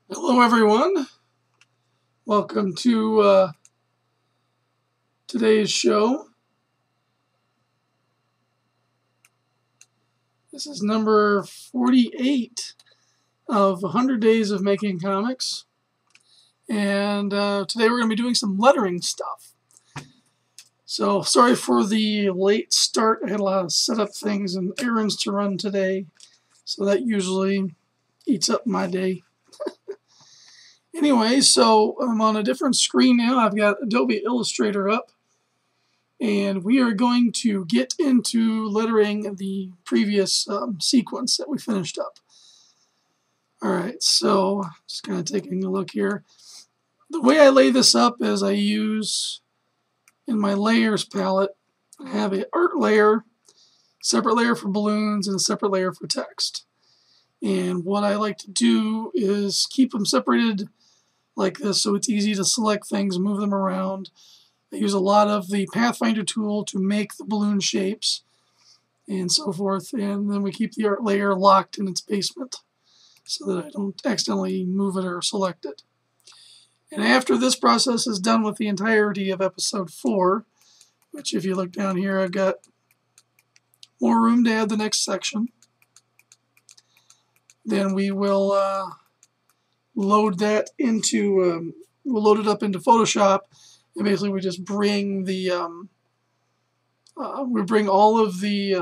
Hello everyone, welcome to today's show. This is number 48 of 100 Days of Making Comics, and today we're going to be doing some lettering stuff. So sorry for the late start. I had a lot of setup things and errands to run today, so that usually eats up my day. Anyway, so I'm on a different screen now. I've got Adobe Illustrator up, and we are going to get into lettering the previous sequence that we finished up. Alright, so just kind of taking a look here. The way I lay this up is I use, in my layers palette, I have an art layer, separate layer for balloons, and a separate layer for text. And what I like to do is keep them separated like this so it's easy to select things, move them around. I use a lot of the Pathfinder tool to make the balloon shapes and so forth, and then we keep the art layer locked in its basement so that I don't accidentally move it or select it. And after this process is done with the entirety of episode 4, which if you look down here I've got more room to add the next section, then we will load that into, we'll load it up into Photoshop, and basically we just bring the, we bring all of the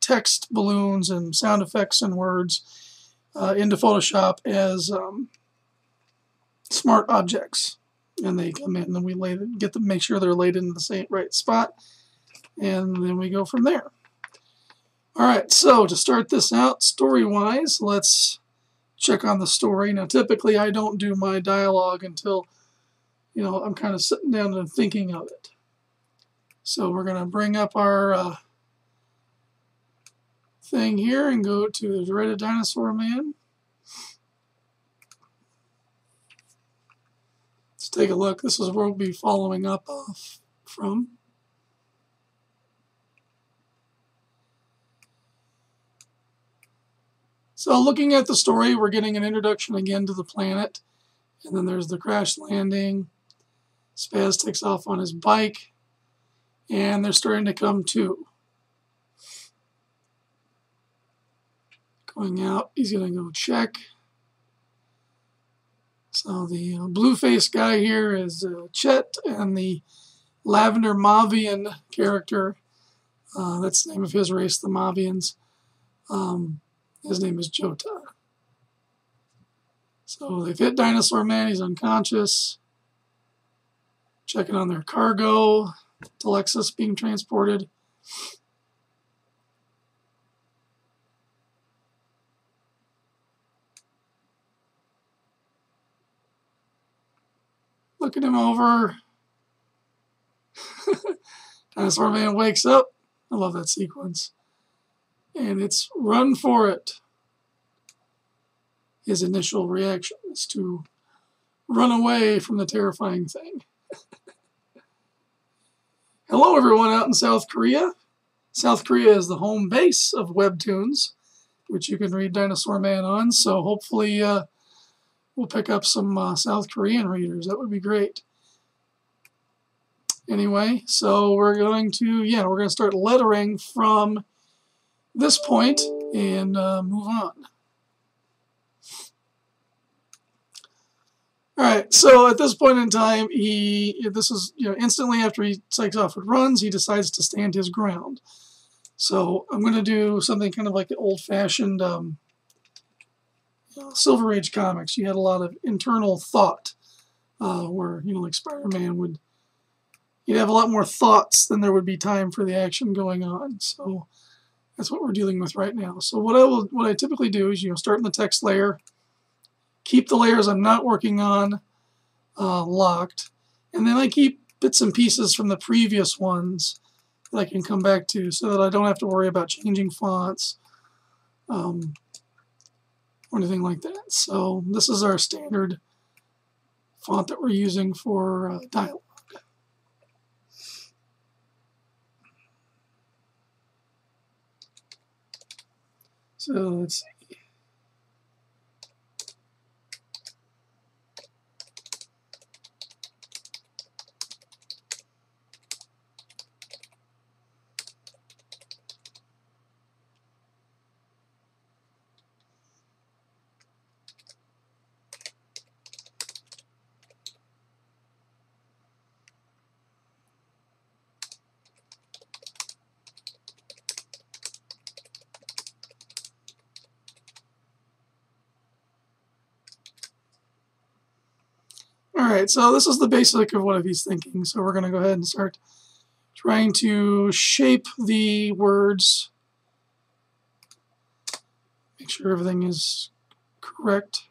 text, balloons, and sound effects and words into Photoshop as smart objects, and they come in, and we get them, make sure they're laid in the same right spot, and then we go from there. All right, so to start this out, story-wise, let's check on the story. Now, typically I don't do my dialogue until, you know, I'm kind of sitting down and thinking of it. So we're going to bring up our thing here and go to the dreaded Dinosaur Man. Let's take a look. This is where we'll be following up from. So looking at the story, we're getting an introduction again to the planet, and then there's the crash landing. Spaz takes off on his bike, and they're starting to come to. Going out, he's going to go check. So the blue-faced guy here is Chet, and the Lavender Mavian character, that's the name of his race, the Mavians. His name is Jota. So they've hit Dinosaur Man, he's unconscious. Checking on their cargo, Telexus being transported. Looking him over. Dinosaur Man wakes up. I love that sequence. And it's run for it. His initial reaction is to run away from the terrifying thing. Hello everyone out in South Korea. South Korea is the home base of Webtoons, which you can read Dinosaur Man on, so hopefully we'll pick up some South Korean readers. That would be great. Anyway, so we're going to start lettering from this point and move on. Alright, so at this point in time, this is instantly after he takes off and runs, he decides to stand his ground. So I'm going to do something kind of like the old-fashioned Silver Age comics. You had a lot of internal thought, where, like Spider-Man would, you'd have a lot more thoughts than there would be time for the action going on. So that's what we're dealing with right now. So what I typically do is, start in the text layer, keep the layers I'm not working on locked, and then I keep bits and pieces from the previous ones that I can come back to so that I don't have to worry about changing fonts or anything like that. So this is our standard font that we're using for dialogue. So let's see. Alright, so this is the basic of what he's thinking. So we're going to go ahead and start trying to shape the words. Make sure everything is correct.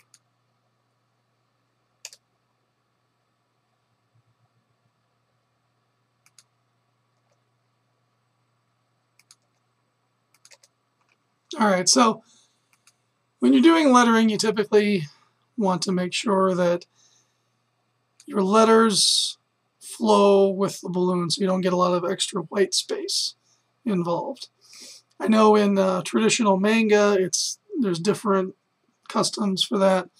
Alright, so when you're doing lettering, you typically want to make sure that your letters flow with the balloon so you don't get a lot of extra white space involved. I know in traditional manga, there's different customs for that.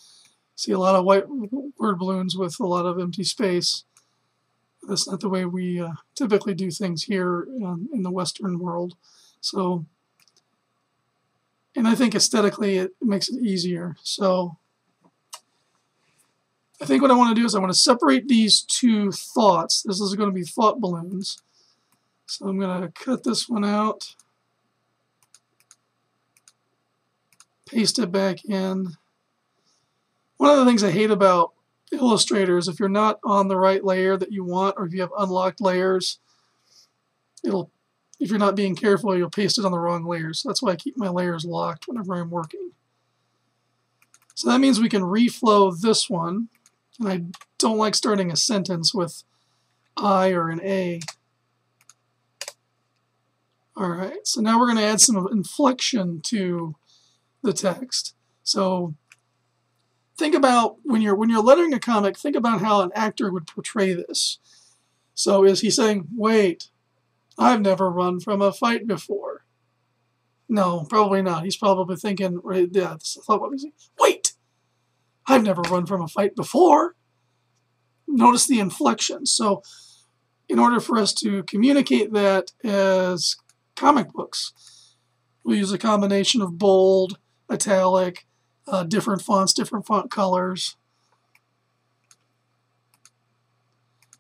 See a lot of white word balloons with a lot of empty space. That's not the way we typically do things here in the Western world. So, and I think aesthetically it makes it easier. So I think what I want to do is I want to separate these two thoughts. This is going to be thought balloons. So I'm going to cut this one out, paste it back in. One of the things I hate about Illustrator is if you're not on the right layer that you want, or if you have unlocked layers, if you're not being careful, you'll paste it on the wrong layers. So that's why I keep my layers locked whenever I'm working. So that means we can reflow this one. And I don't like starting a sentence with I or an A. Alright, so now we're going to add some inflection to the text. So think about when you're lettering a comic, think about how an actor would portray this. So is he saying, wait, I've never run from a fight before? No, probably not. He's probably thinking, right, yeah, that's what he's saying. Wait, I've never run from a fight before. Notice the inflection. So in order for us to communicate that as comic books, we'll use a combination of bold, italic, different fonts, different font colors,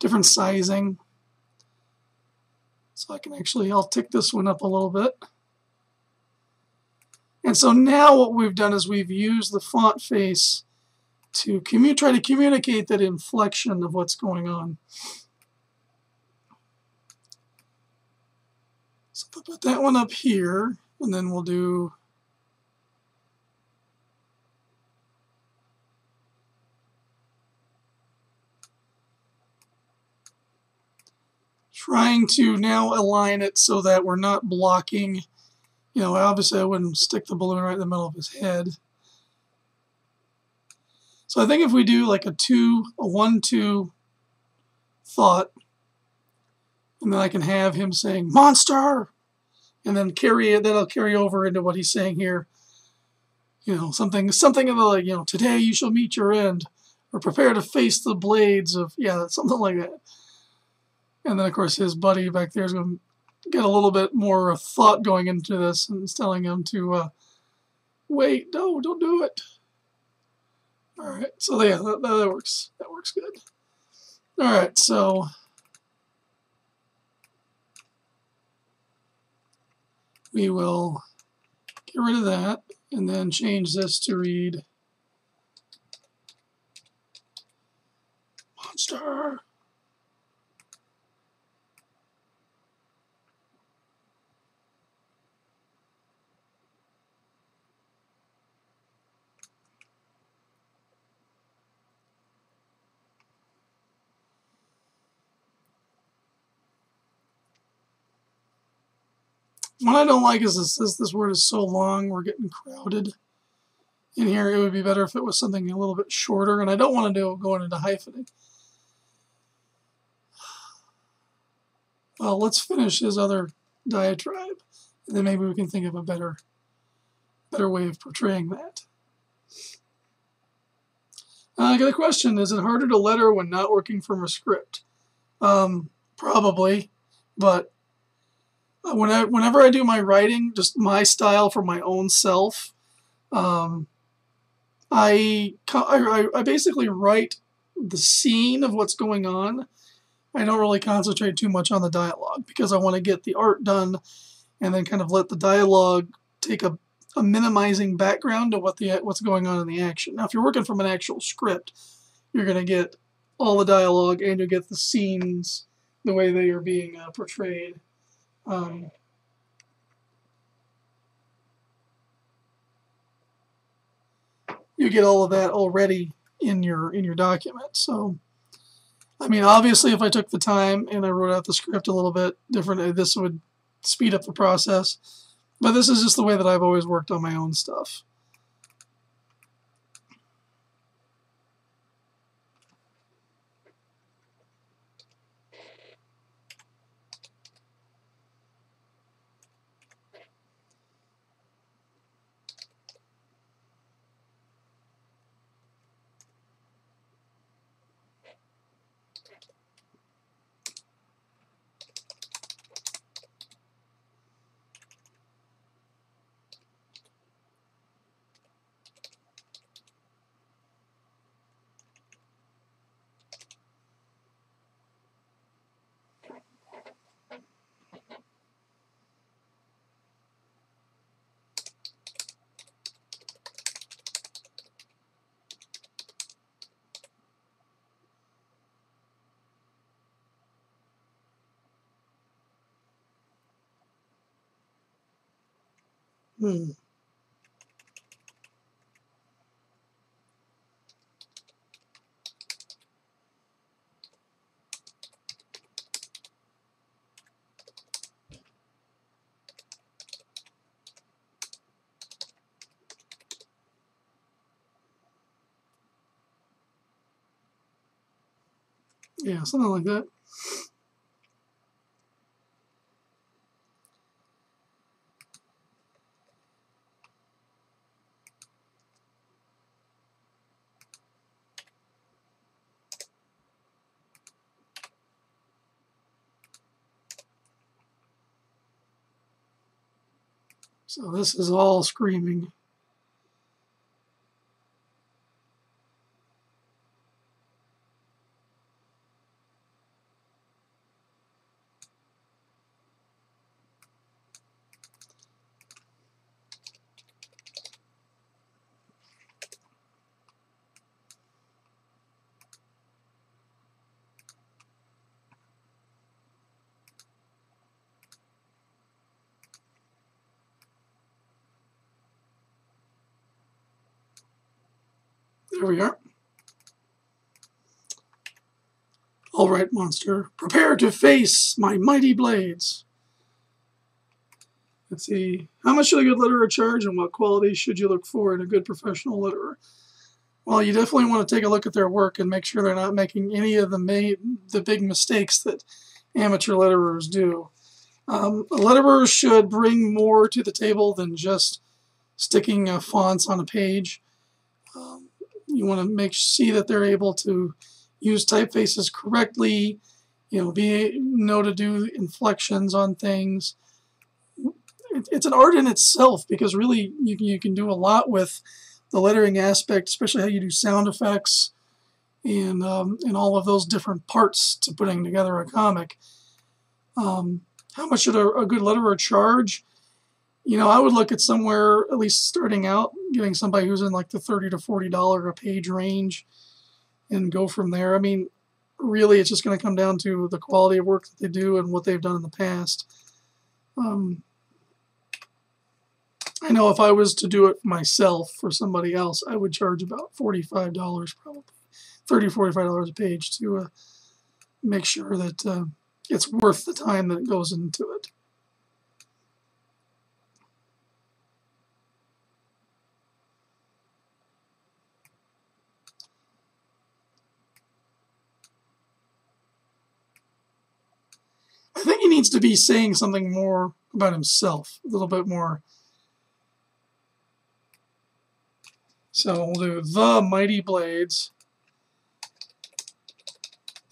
different sizing. So I'll tick this one up a little bit. And so now what we've done is we've used the font face to try to communicate that inflection of what's going on. So we'll put that one up here, and then we'll do trying to now align it so that we're not blocking. You know, obviously I wouldn't stick the balloon right in the middle of his head. So I think if we do like a 1-2 thought, and then I can have him saying monster, and then that'll carry over into what he's saying here. You know, something of the like, you know, today you shall meet your end, or prepare to face the blades of, yeah, something like that. And then of course his buddy back there is going to get a little bit more thought going into this, and it's telling him to wait, no, don't do it. All right, so yeah, that works. That works good. All right, so we will get rid of that and then change this to read monster. What I don't like is this word is so long, we're getting crowded in here. It would be better if it was something a little bit shorter, and I don't want to go into hyphening. Well, let's finish his other diatribe, and then maybe we can think of a better way of portraying that. I got a question. Is it harder to letter when not working from a script? Probably, but whenever I do my writing, just my style for my own self, I basically write the scene of what's going on. I don't really concentrate too much on the dialogue because I want to get the art done and then kind of let the dialogue take a minimizing background to what's going on in the action. Now, if you're working from an actual script, you're going to get all the dialogue, and you'll get the scenes the way they are being portrayed. You get all of that already in your document. So, I mean, obviously, if I took the time and I wrote out the script a little bit different, this would speed up the process. But this is just the way that I've always worked on my own stuff. Yeah, something like that. So this is all screaming. There we are. All right, monster, prepare to face my mighty blades. Let's see. How much should a good letterer charge, and what qualities should you look for in a good professional letterer? Well, you definitely want to take a look at their work and make sure they're not making any of the big mistakes that amateur letterers do. A letterer should bring more to the table than just sticking fonts on a page. You want to see that they're able to use typefaces correctly, know to do inflections on things. It's an art in itself, because really you can do a lot with the lettering aspect, especially how you do sound effects and all of those different parts to putting together a comic. How much should a good letterer charge? I would look at somewhere, at least starting out, getting somebody who's in like the $30 to $40 a page range and go from there. I mean, really, it's just going to come down to the quality of work that they do and what they've done in the past. I know if I was to do it myself for somebody else, I would charge about $45 probably, $30, $45 a page to make sure that it's worth the time that goes into it. I think he needs to be saying something more about himself, a little bit more. So we'll do the mighty blades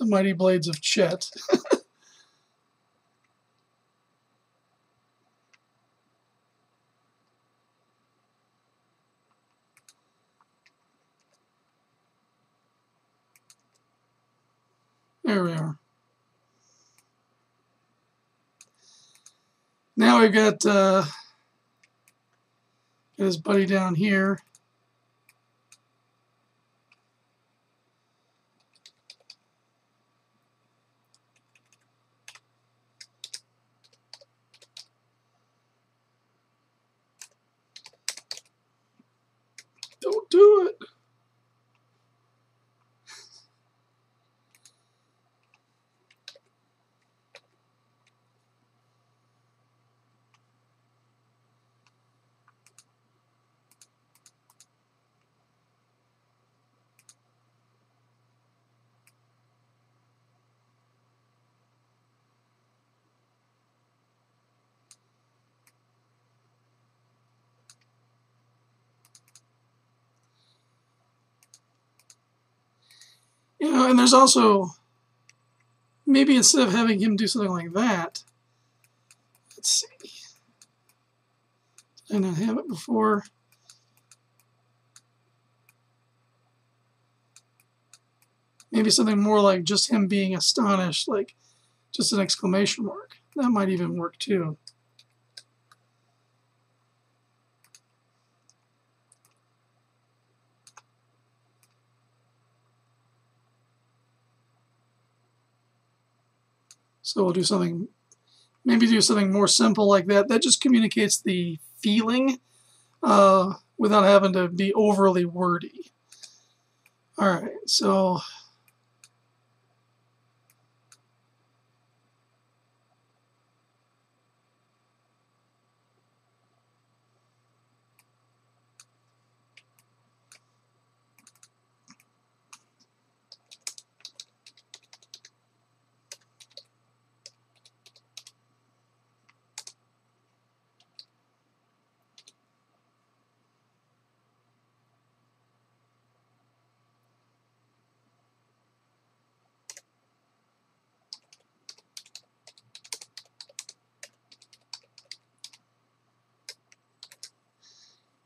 of Chet. There we are. Now we've got his buddy down here. Don't do it. You know, and there's also, maybe instead of having him do something like that, let's see. Did I not have it before? Maybe something more like just him being astonished, like just an exclamation mark. That might even work too. So we'll do something, maybe do something more simple like that. That just communicates the feeling without having to be overly wordy. All right, so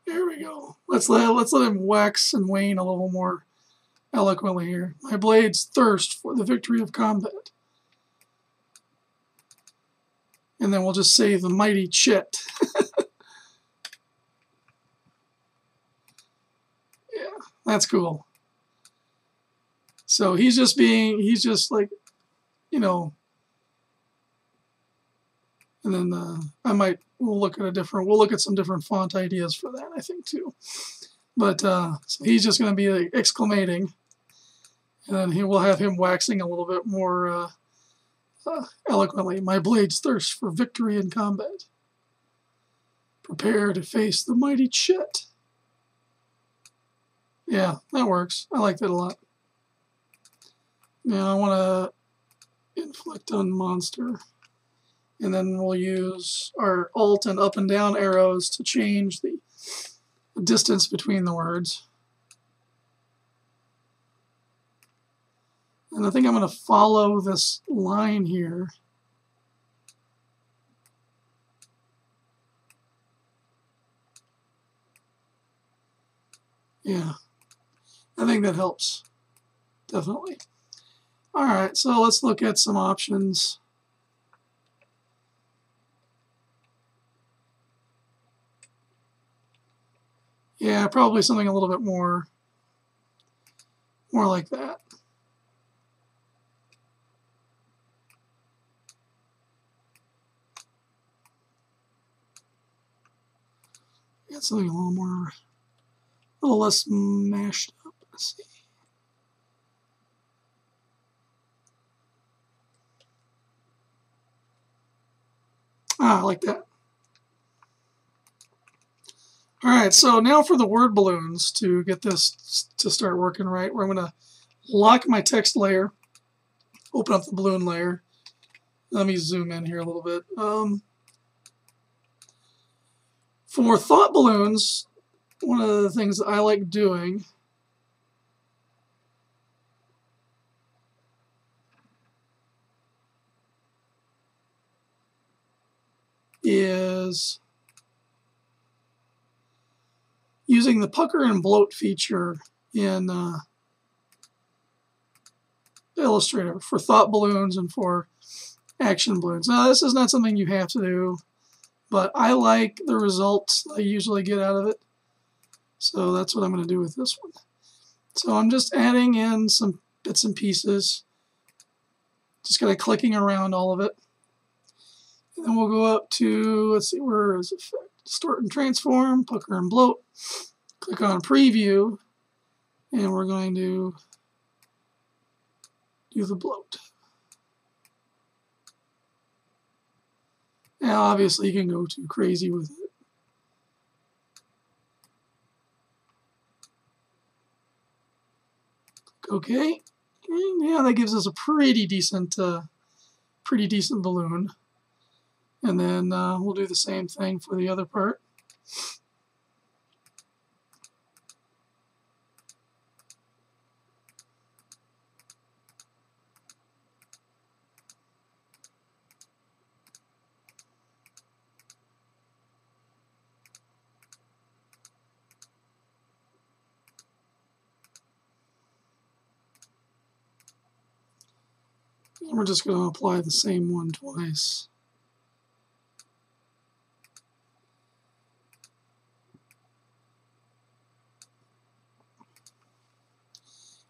there we go. Let's let him wax and wane a little more eloquently here. My blades thirst for the victory of combat. And then we'll just say the mighty Chet. Yeah, that's cool. So he's just like, you know, and then we'll look at some different font ideas for that, I think, too. But so he's just going to be like, exclamating, and then we'll have him waxing a little bit more eloquently. My blades thirst for victory in combat. Prepare to face the mighty Chet. Yeah, that works. I like that a lot. Now I want to inflict on monster. And then we'll use our Alt and up and down arrows to change the distance between the words. And I think I'm going to follow this line here. Yeah, I think that helps, definitely. All right, so let's look at some options. Yeah, probably something a little bit more like that. Got something a little less mashed up. Let's see. Ah, I like that. All right, so now for the word balloons to get this to start working right, where I'm going to lock my text layer, open up the balloon layer. Let me zoom in here a little bit. For thought balloons, one of the things that I like doing is using the pucker and bloat feature in Illustrator for thought balloons and for action balloons. Now, this is not something you have to do, but I like the results I usually get out of it. So that's what I'm going to do with this one. So I'm just adding in some bits and pieces, just kind of clicking around all of it. And then we'll go up to, let's see, where is effect? Distort and transform, pucker and bloat. Click on Preview, and we're going to do the bloat. Now, obviously, you can go too crazy with it. Click OK. And yeah, that gives us a pretty decent balloon. And then we'll do the same thing for the other part. And we're just going to apply the same one twice.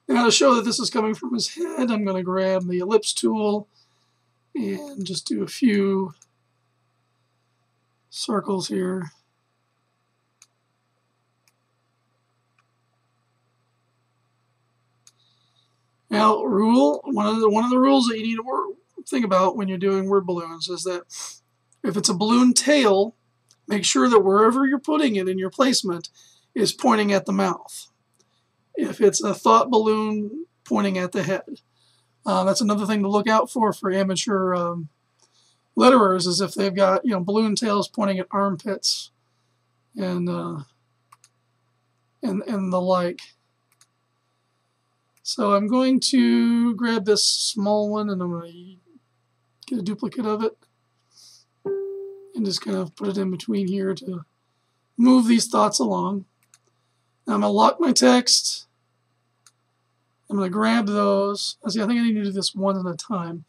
Now, to show that this is coming from his head, I'm going to grab the ellipse tool and just do a few circles here. Now, one of the rules that you need to think about when you're doing word balloons is that if it's a balloon tail, make sure that wherever you're putting it in your placement is pointing at the mouth. If it's a thought balloon, pointing at the head. That's another thing to look out for amateur letterers, is if they've got balloon tails pointing at armpits and the like. So I'm going to grab this small one and I'm going to get a duplicate of it and just kind of put it in between here to move these thoughts along. Now I'm going to lock my text. I'm going to grab those. I think I need to do this one at a time.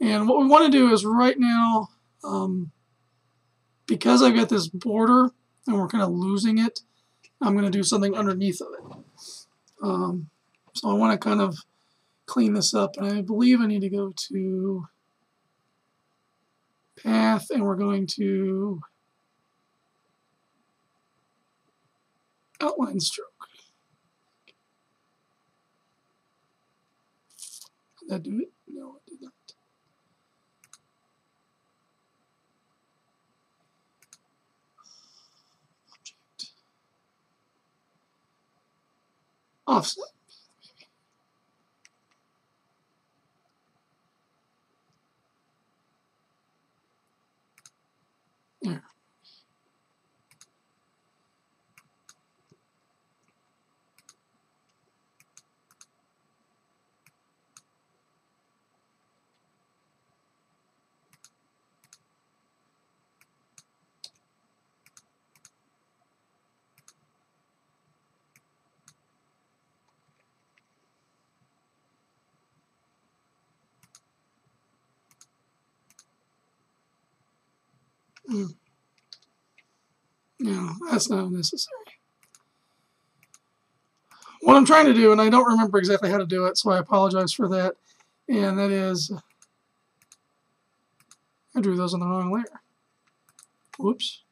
And what we want to do is right now, because I've got this border and we're kind of losing it, I'm going to do something underneath of it. So I want to kind of clean this up, and I believe I need to go to Path, and we're going to Outline Stroke. Did that do it? No, it did not. Object. Offset. There. No, that's not necessary. What I'm trying to do, and I don't remember exactly how to do it, so I apologize for that, and that is, I drew those on the wrong layer. Whoops.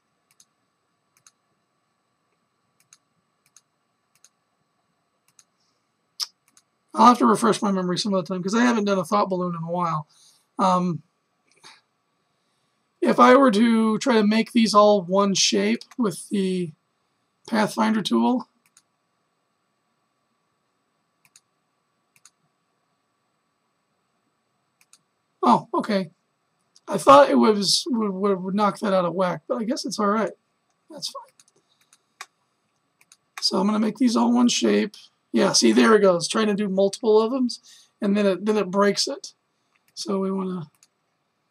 I'll have to refresh my memory some other time because I haven't done a thought balloon in a while. If I were to try to make these all one shape with the Pathfinder tool, oh, okay. I thought it would knock that out of whack, but I guess it's all right. That's fine. So I'm going to make these all one shape. Yeah, see, there it goes. Trying to do multiple of them, and then it breaks it. So we want to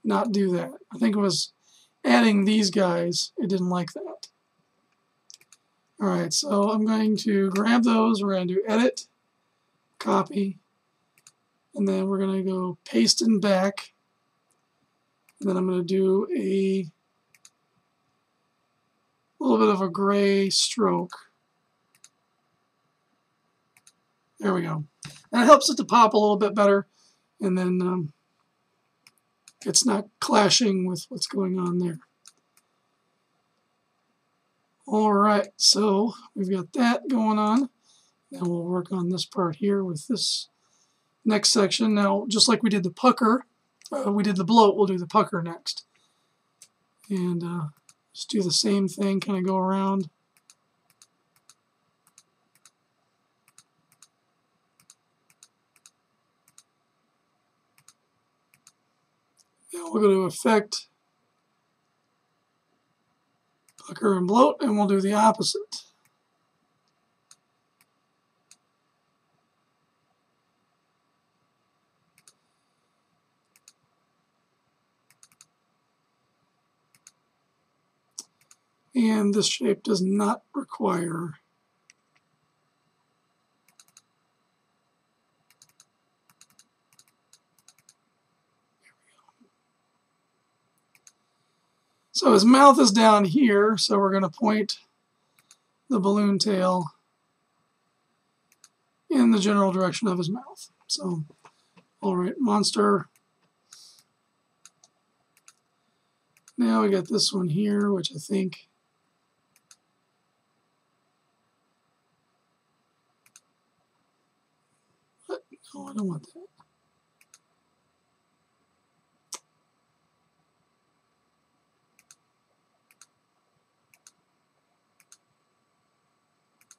not do that. I think it was adding these guys. It didn't like that. All right, so I'm going to grab those. We're going to do Edit, Copy, and then we're going to go Paste and Back. And then I'm going to do a little bit of a gray stroke. There we go. That helps it to pop a little bit better, and then it's not clashing with what's going on there. Alright, so we've got that going on. Now we'll work on this part here with this next section. Now, just like we did the pucker, we did the bloat, we'll do the pucker next. And just do the same thing, kind of go around. Now we'll go to Effect, Pucker and Bloat, and we'll do the opposite. And this shape does not require So his mouth is down here, so we're going to point the balloon tail in the general direction of his mouth. So, alright, monster. Now we got this one here, which I think no, I don't want that.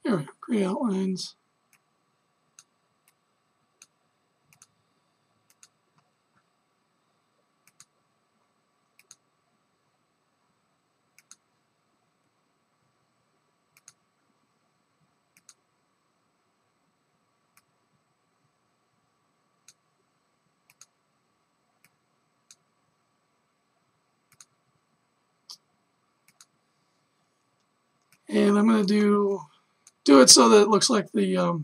There we go, gray outlines. And I'm going to do it so that it looks like the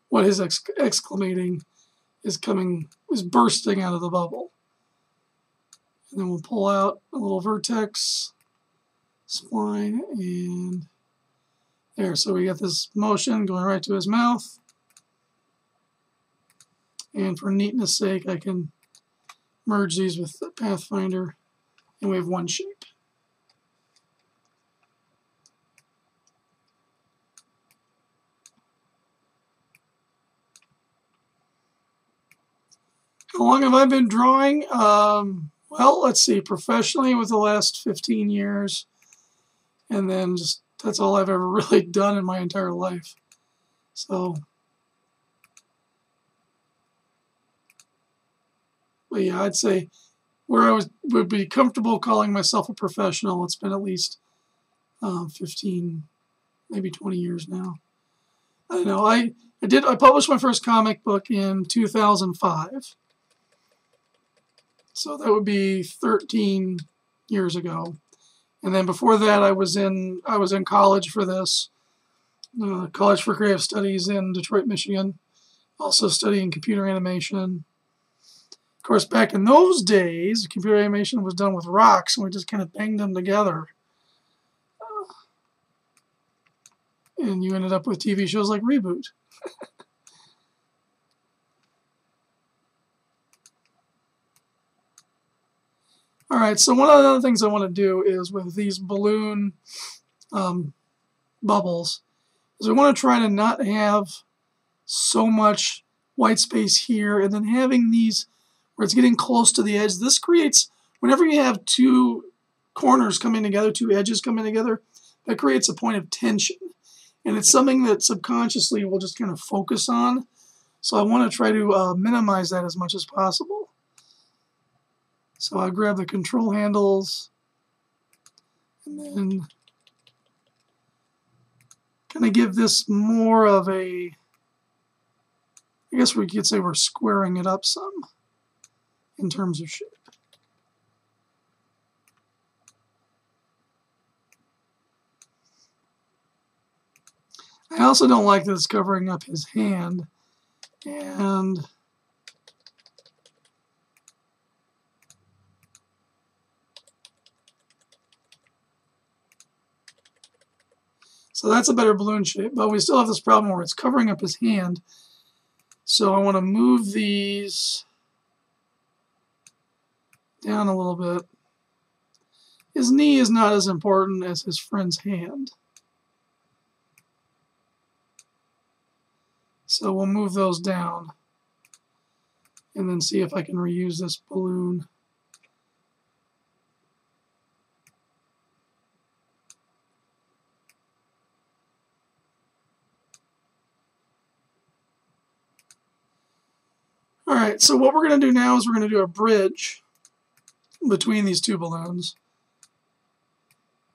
what his exclamating is bursting out of the bubble. And then we'll pull out a little vertex spline, and there. So we got this motion going right to his mouth. And for neatness sake, I can merge these with the Pathfinder, and we have one shape. How long have I been drawing? Well, let's see, professionally with the last 15 years, and then just that's all I've ever really done in my entire life. So, but yeah, I'd say where I would be comfortable calling myself a professional, it's been at least 15, maybe 20 years now. I don't know. I published my first comic book in 2005. So that would be 13 years ago. And then before that, I was in college for this, College for Creative Studies in Detroit, Michigan. Also studying computer animation. Of course, back in those days, computer animation was done with rocks, and we just kind of banged them together. And you ended up with TV shows like Reboot. Alright, so one of the other things I want to do is with these balloon bubbles is we want to try to not have so much white space here, and then having these where it's getting close to the edge. This creates, whenever you have two corners coming together, two edges coming together, that creates a point of tension. And it's something that subconsciously we'll just kind of focus on. So I want to try to minimize that as much as possible. So I grab the control handles and then kind of give this more of a, I guess we could say we're squaring it up some in terms of shape. I also don't like that it's covering up his hand, and so that's a better balloon shape, but we still have this problem where it's covering up his hand. So I want to move these down a little bit. His knee is not as important as his friend's hand. So we'll move those down and then see if I can reuse this balloon. All right, so what we're going to do now is we're going to do a bridge between these two balloons.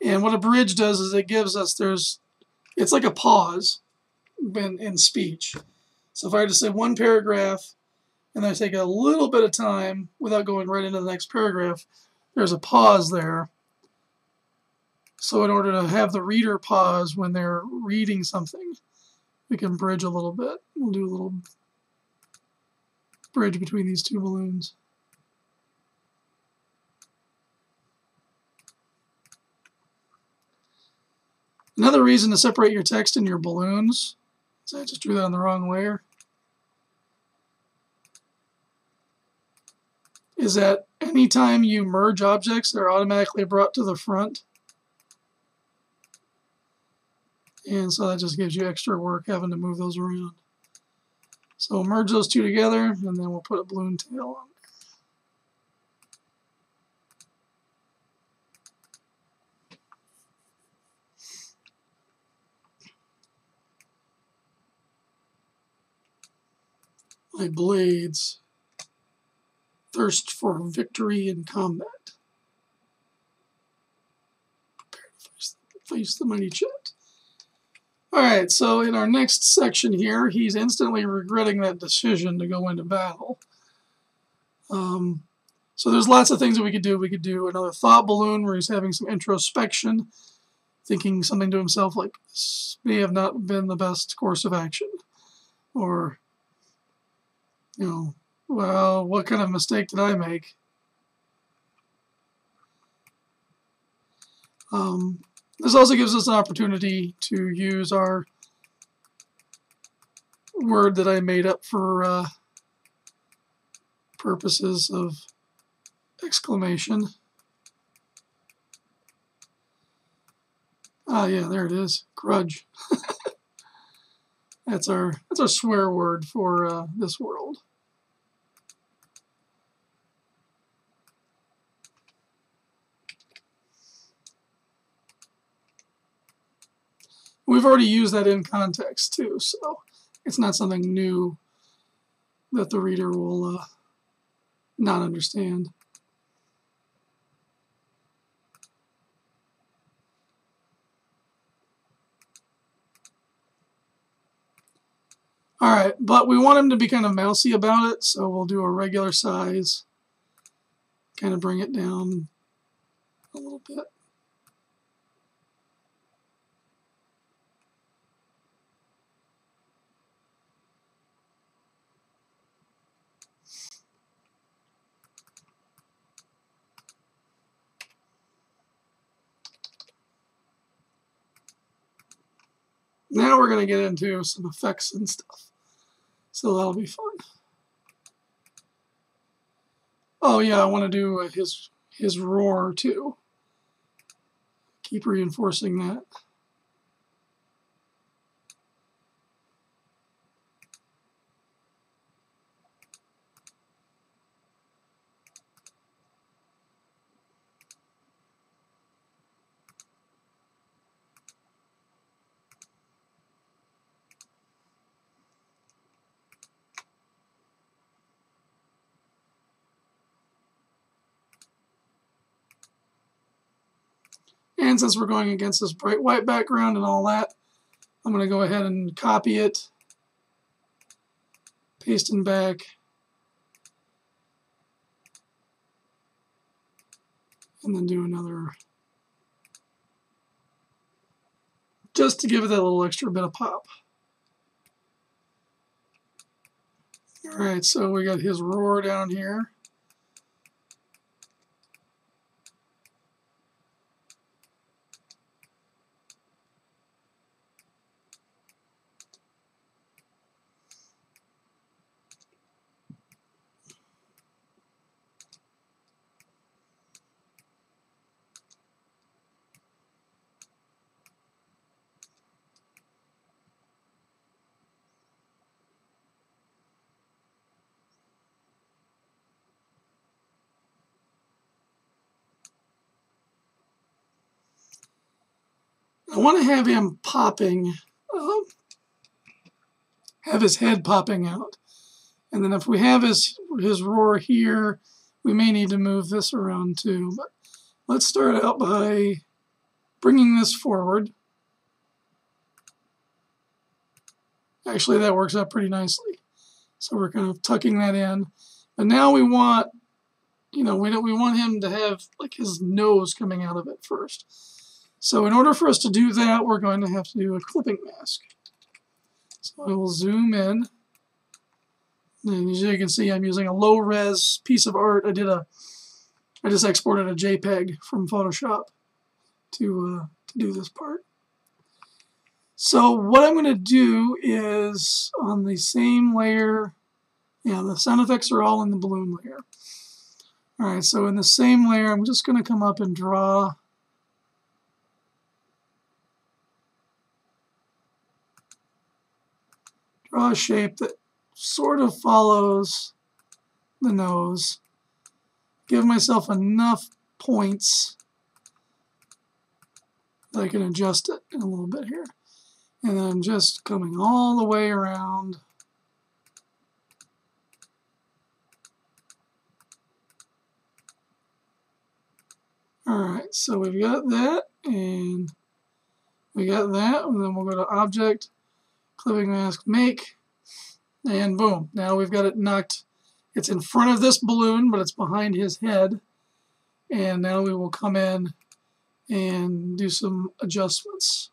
And what a bridge does is it gives us, it's like a pause in speech. So if I were to say one paragraph and I take a little bit of time without going right into the next paragraph, there's a pause there. So in order to have the reader pause when they're reading something, we can bridge a little bit. We'll do a little bridge between these two balloons. Another reason to separate your text and your balloons, so I just drew that on the wrong layer, is that anytime you merge objects, they're automatically brought to the front. And so that just gives you extra work having to move those around. So we'll merge those two together, and then we'll put a balloon tail on. My blades thirst for victory in combat. Prepare to face the mighty Chet. Alright, so in our next section here, he's instantly regretting that decision to go into battle. So there's lots of things that we could do. We could do another thought balloon where he's having some introspection, thinking something to himself like, this may have not been the best course of action. Or, you know, well, what kind of mistake did I make? This also gives us an opportunity to use our word that I made up for purposes of exclamation. Ah, yeah, there it is. Grudge. That's our swear word for this world. We've already used that in context too, so it's not something new that the reader will not understand. Alright, but we want him to be kind of mousy about it, so we'll do a regular size, kind of bring it down a little bit. Now we're going to get into some effects and stuff. So that'll be fun. Oh yeah, I want to do his roar too. Keep reinforcing that. And since we're going against this bright white background and all that, I'm going to go ahead and copy it, paste it back, and then do another, just to give it that little extra bit of pop. Alright, so we got his roar down here. I want to have him popping, have his head popping out. And then if we have his roar here, we may need to move this around too. But let's start out by bringing this forward. Actually, that works out pretty nicely. So we're kind of tucking that in. But now we want, we want him to have like his nose coming out of it first. So in order for us to do that, we're going to have to do a clipping mask. So I will zoom in. And as you can see, I'm using a low-res piece of art. I just exported a JPEG from Photoshop to do this part. So what I'm going to do is on the same layer, the sound effects are all in the balloon layer. All right, so in the same layer, I'm just going to come up and draw a shape that sort of follows the nose. Give myself enough points that I can adjust it in a little bit here. And then I'm just coming all the way around. Alright, so we've got that, and we got that, and then we'll go to Object, Clipping Mask, Make, and boom. Now we've got it knocked. It's in front of this balloon, but it's behind his head. And now we will come in and do some adjustments.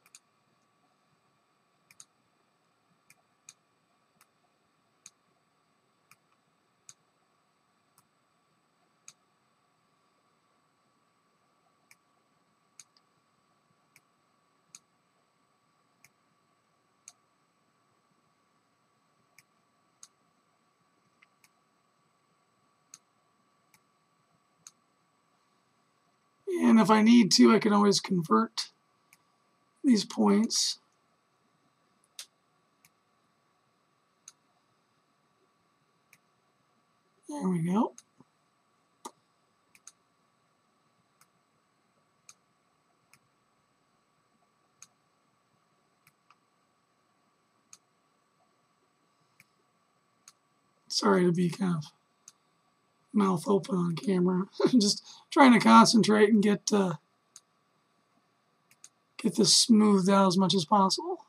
And if I need to, I can always convert these points. There we go. Sorry to be kind of mouth open on camera. Just trying to concentrate and get this smoothed out as much as possible.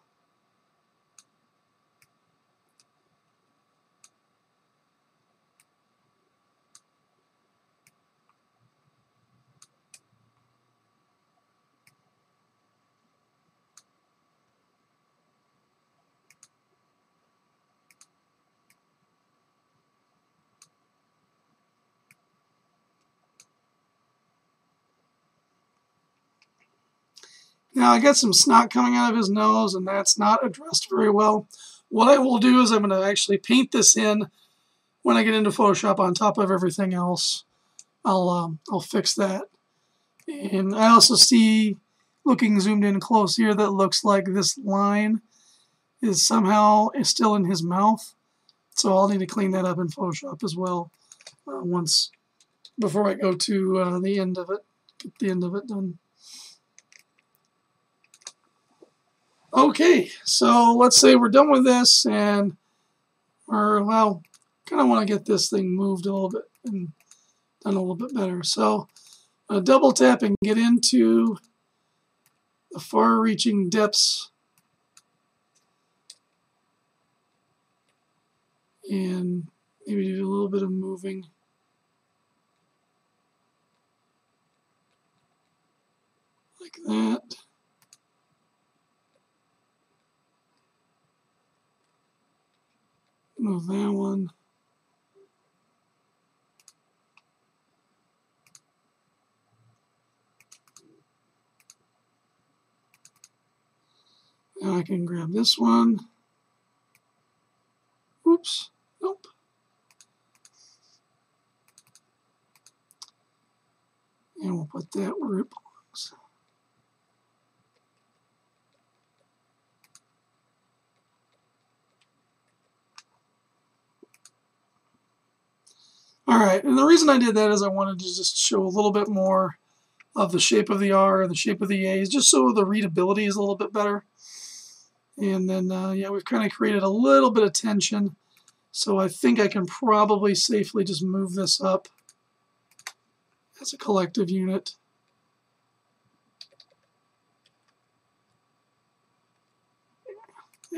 Now I got some snot coming out of his nose, and that's not addressed very well. What I will do is I'm going to actually paint this in when I get into Photoshop on top of everything else. I'll fix that. And I also see, looking zoomed in close here, that looks like this line is somehow still in his mouth. So I'll need to clean that up in Photoshop as well before I go to the end of it. Get the end of it done. Okay, so let's say we're done with this, and kind of want to get this thing moved a little bit and done a little bit better. So double tap and get into the far-reaching depths, and maybe do a little bit of moving. Like that. Move that one. Now I can grab this one. Oops. Nope. And we'll put that where it belongs. Alright, and the reason I did that is I wanted to just show a little bit more of the shape of the R and the shape of the A's, just so the readability is a little bit better. And then, yeah, we've kind of created a little bit of tension. So I think I can probably safely just move this up as a collective unit.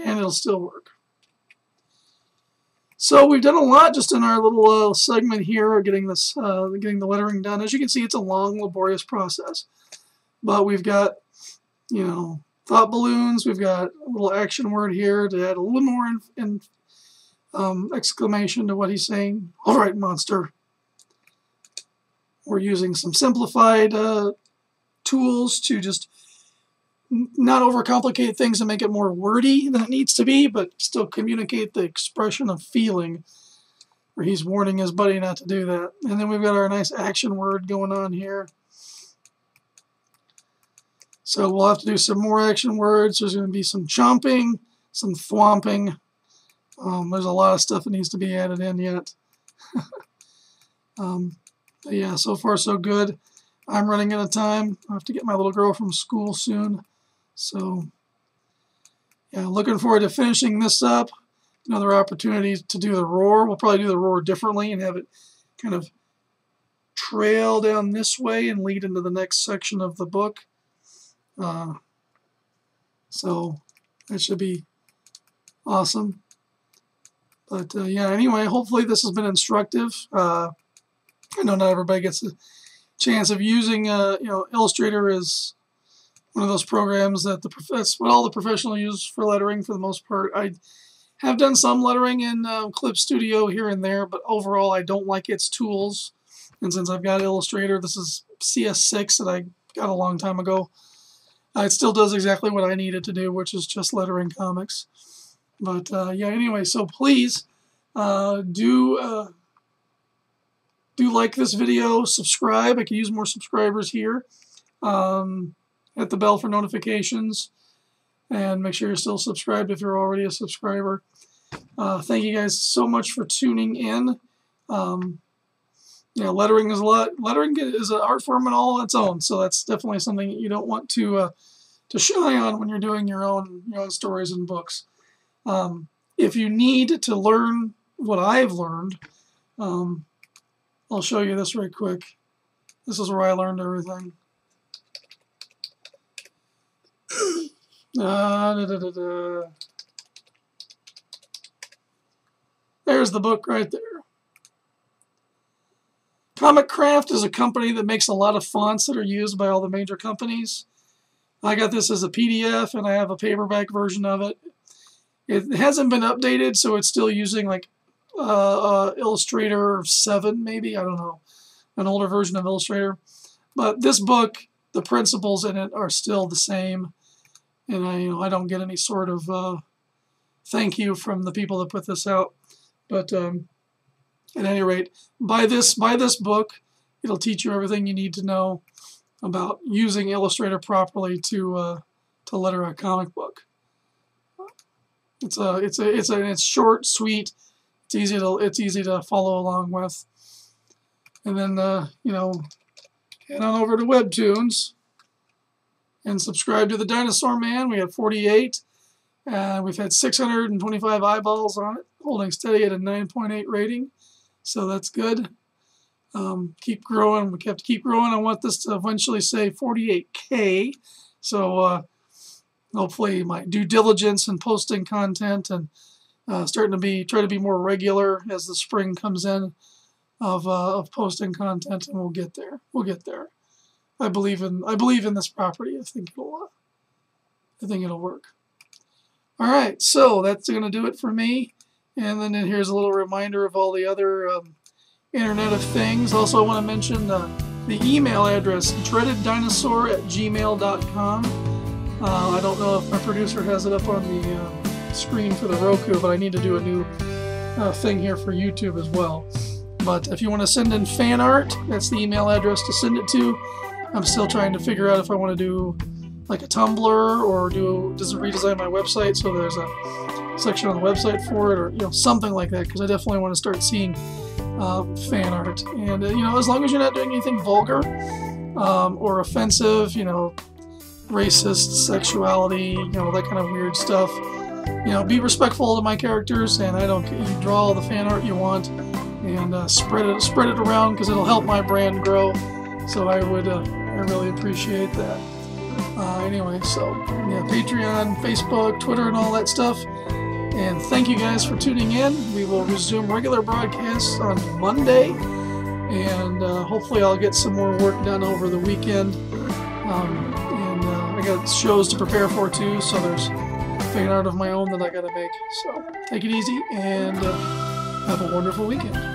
And it'll still work. So we've done a lot just in our little segment here, getting this, getting the lettering done. As you can see, it's a long, laborious process. But we've got, you know, thought balloons. We've got a little action word here to add a little more exclamation to what he's saying. All right, monster. We're using some simplified tools to just not overcomplicate things and make it more wordy than it needs to be, but still communicate the expression of feeling, where he's warning his buddy not to do that. And then we've got our nice action word going on here. So we'll have to do some more action words. There's going to be some chomping, some thwomping. There's a lot of stuff that needs to be added in yet. But yeah, so far so good. I'm running out of time. I have to get my little girl from school soon. So yeah, looking forward to finishing this up. Another opportunity to do the roar. We'll probably do the roar differently and have it kind of trail down this way and lead into the next section of the book. So that should be awesome. But yeah, anyway, hopefully this has been instructive. I know not everybody gets a chance of using, you know, Illustrator is one of those programs that that's what all the professionals use for lettering for the most part. I have done some lettering in Clip Studio here and there, but overall I don't like its tools. And since I've got Illustrator, this is CS6 that I got a long time ago. It still does exactly what I need it to do, which is just lettering comics. But yeah, anyway, so please do like this video, subscribe. I could use more subscribers here. Hit the bell for notifications, and make sure you're still subscribed if you're already a subscriber. Thank you guys so much for tuning in. Yeah, lettering is an art form in all its own, so that's definitely something that you don't want to shy on when you're doing your own stories and books. If you need to learn what I've learned, I'll show you this right quick. This is where I learned everything. There's the book right there. Comic Craft is a company that makes a lot of fonts that are used by all the major companies. I got this as a PDF, and I have a paperback version of it. It hasn't been updated, so it's still using like Illustrator 7, maybe, I don't know, an older version of Illustrator. But this book, the principles in it are still the same, and I don't get any sort of thank you from the people that put this out. But at any rate, buy this book. It'll teach you everything you need to know about using Illustrator properly to letter a comic book. It's short, sweet. It's easy to follow along with. And then head on over to Webtoons and subscribe to the Dinosaur Man. We have 48. We've had 625 eyeballs on it, holding steady at a 9.8 rating. So that's good. Keep growing. We have to keep growing. I want this to eventually say 48K. So hopefully my due diligence in posting content and starting to try to be more regular as the spring comes in of posting content, and we'll get there. We'll get there. I believe in this property. I think it'll work. All right, so that's going to do it for me. And then here's a little reminder of all the other Internet of Things. Also, I want to mention the email address, dreadeddinosaur@gmail.com. I don't know if my producer has it up on the screen for the Roku, but I need to do a new thing here for YouTube as well. But if you want to send in fan art, that's the email address to send it to. I'm still trying to figure out if I want to do like a Tumblr or redesign my website so there's a section on the website for it, or something like that, because I definitely want to start seeing fan art. And as long as you're not doing anything vulgar, or offensive, you know, racist, sexuality, you know, that kind of weird stuff. You know, be respectful to my characters, and I don't. You draw all the fan art you want, and spread it around, because it'll help my brand grow. So I really appreciate that. Anyway, so yeah, Patreon, Facebook, Twitter, and all that stuff. And thank you guys for tuning in. We will resume regular broadcasts on Monday, and hopefully I'll get some more work done over the weekend. I got shows to prepare for too, so there's fan art of my own that I gotta make. So take it easy, and have a wonderful weekend.